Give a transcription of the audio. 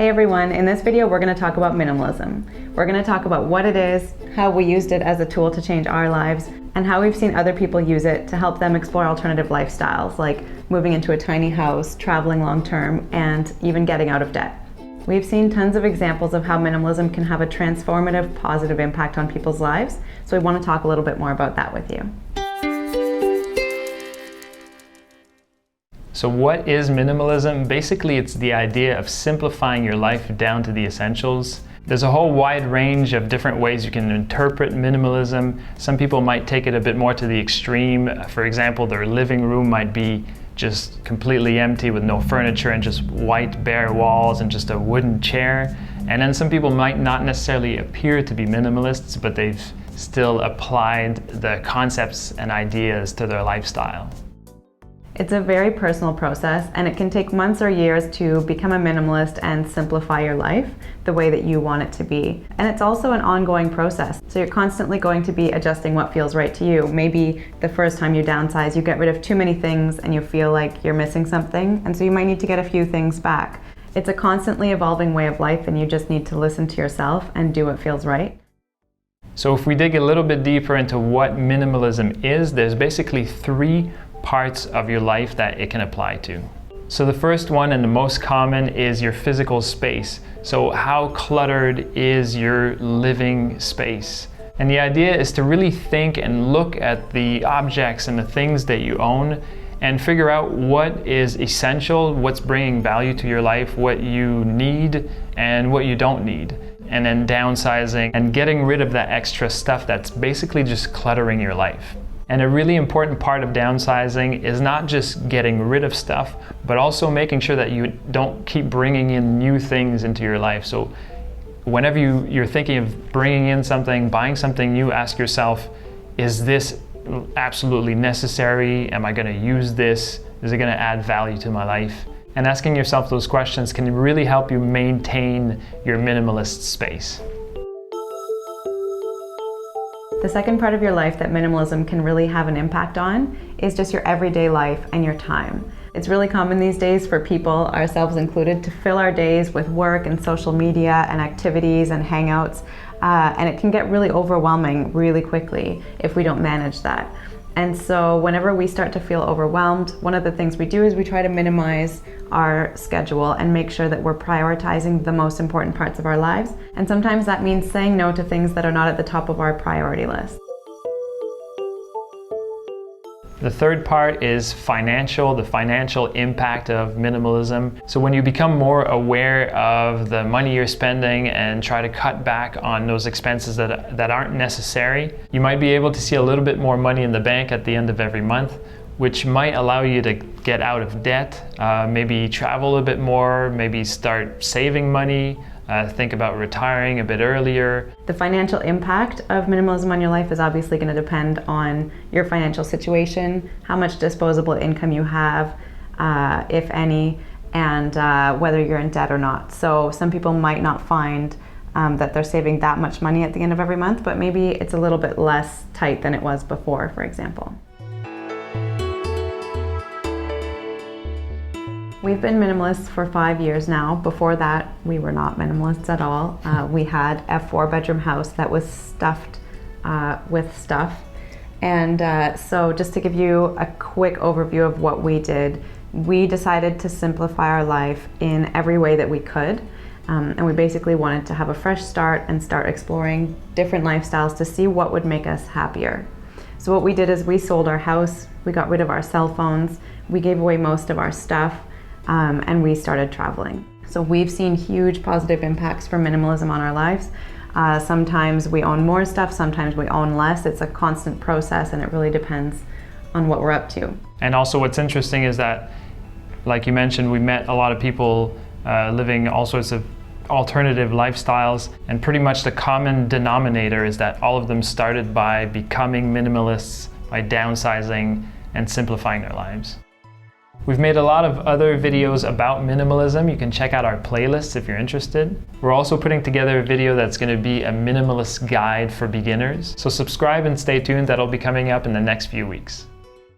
Hey everyone, in this video we're going to talk about minimalism. We're going to talk about what it is, how we used it as a tool to change our lives, and how we've seen other people use it to help them explore alternative lifestyles like moving into a tiny house, traveling long term, and even getting out of debt. We've seen tons of examples of how minimalism can have a transformative, positive impact on people's lives, so we want to talk a little bit more about that with you. So what is minimalism? Basically, it's the idea of simplifying your life down to the essentials. There's a whole wide range of different ways you can interpret minimalism. Some people might take it a bit more to the extreme. For example, their living room might be just completely empty with no furniture and just white bare walls and just a wooden chair. And then some people might not necessarily appear to be minimalists, but they've still applied the concepts and ideas to their lifestyle. It's a very personal process, and it can take months or years to become a minimalist and simplify your life the way that you want it to be. And it's also an ongoing process. So you're constantly going to be adjusting what feels right to you. Maybe the first time you downsize, you get rid of too many things and you feel like you're missing something, and so you might need to get a few things back. It's a constantly evolving way of life, and you just need to listen to yourself and do what feels right. So if we dig a little bit deeper into what minimalism is, there's basically three parts of your life that it can apply to. So the first one and the most common is your physical space. So how cluttered is your living space? And the idea is to really think and look at the objects and the things that you own and figure out what is essential, what's bringing value to your life, what you need and what you don't need. And then downsizing and getting rid of that extra stuff that's basically just cluttering your life. And a really important part of downsizing is not just getting rid of stuff, but also making sure that you don't keep bringing in new things into your life. So whenever you're thinking of bringing in something, buying something new, ask yourself, is this absolutely necessary? Am I going to use this? Is it going to add value to my life? And asking yourself those questions can really help you maintain your minimalist space. The second part of your life that minimalism can really have an impact on is just your everyday life and your time. It's really common these days for people, ourselves included, to fill our days with work and social media and activities and hangouts, and it can get really overwhelming really quickly if we don't manage that. And so whenever we start to feel overwhelmed, one of the things we do is we try to minimize our schedule and make sure that we're prioritizing the most important parts of our lives. And sometimes that means saying no to things that are not at the top of our priority list. The third part is the financial impact of minimalism. So when you become more aware of the money you're spending and try to cut back on those expenses that aren't necessary, you might be able to see a little bit more money in the bank at the end of every month, which might allow you to get out of debt, maybe travel a bit more, maybe start saving money, think about retiring a bit earlier. The financial impact of minimalism on your life is obviously going to depend on your financial situation, how much disposable income you have, if any, and whether you're in debt or not. So some people might not find that they're saving that much money at the end of every month, but maybe it's a little bit less tight than it was before, for example. We've been minimalists for 5 years now. Before that, we were not minimalists at all. We had a 4-bedroom house that was stuffed with stuff. And so just to give you a quick overview of what we did, we decided to simplify our life in every way that we could. And we basically wanted to have a fresh start and start exploring different lifestyles to see what would make us happier. So what we did is we sold our house, we got rid of our cell phones, we gave away most of our stuff, and we started traveling. So we've seen huge positive impacts from minimalism on our lives. Sometimes we own more stuff, sometimes we own less. It's a constant process, and it really depends on what we're up to. And also what's interesting is that, like you mentioned, we met a lot of people living all sorts of alternative lifestyles, and pretty much the common denominator is that all of them started by becoming minimalists, by downsizing and simplifying their lives. We've made a lot of other videos about minimalism. You can check out our playlists if you're interested. We're also putting together a video that's going to be a minimalist guide for beginners. So subscribe and stay tuned. That'll be coming up in the next few weeks.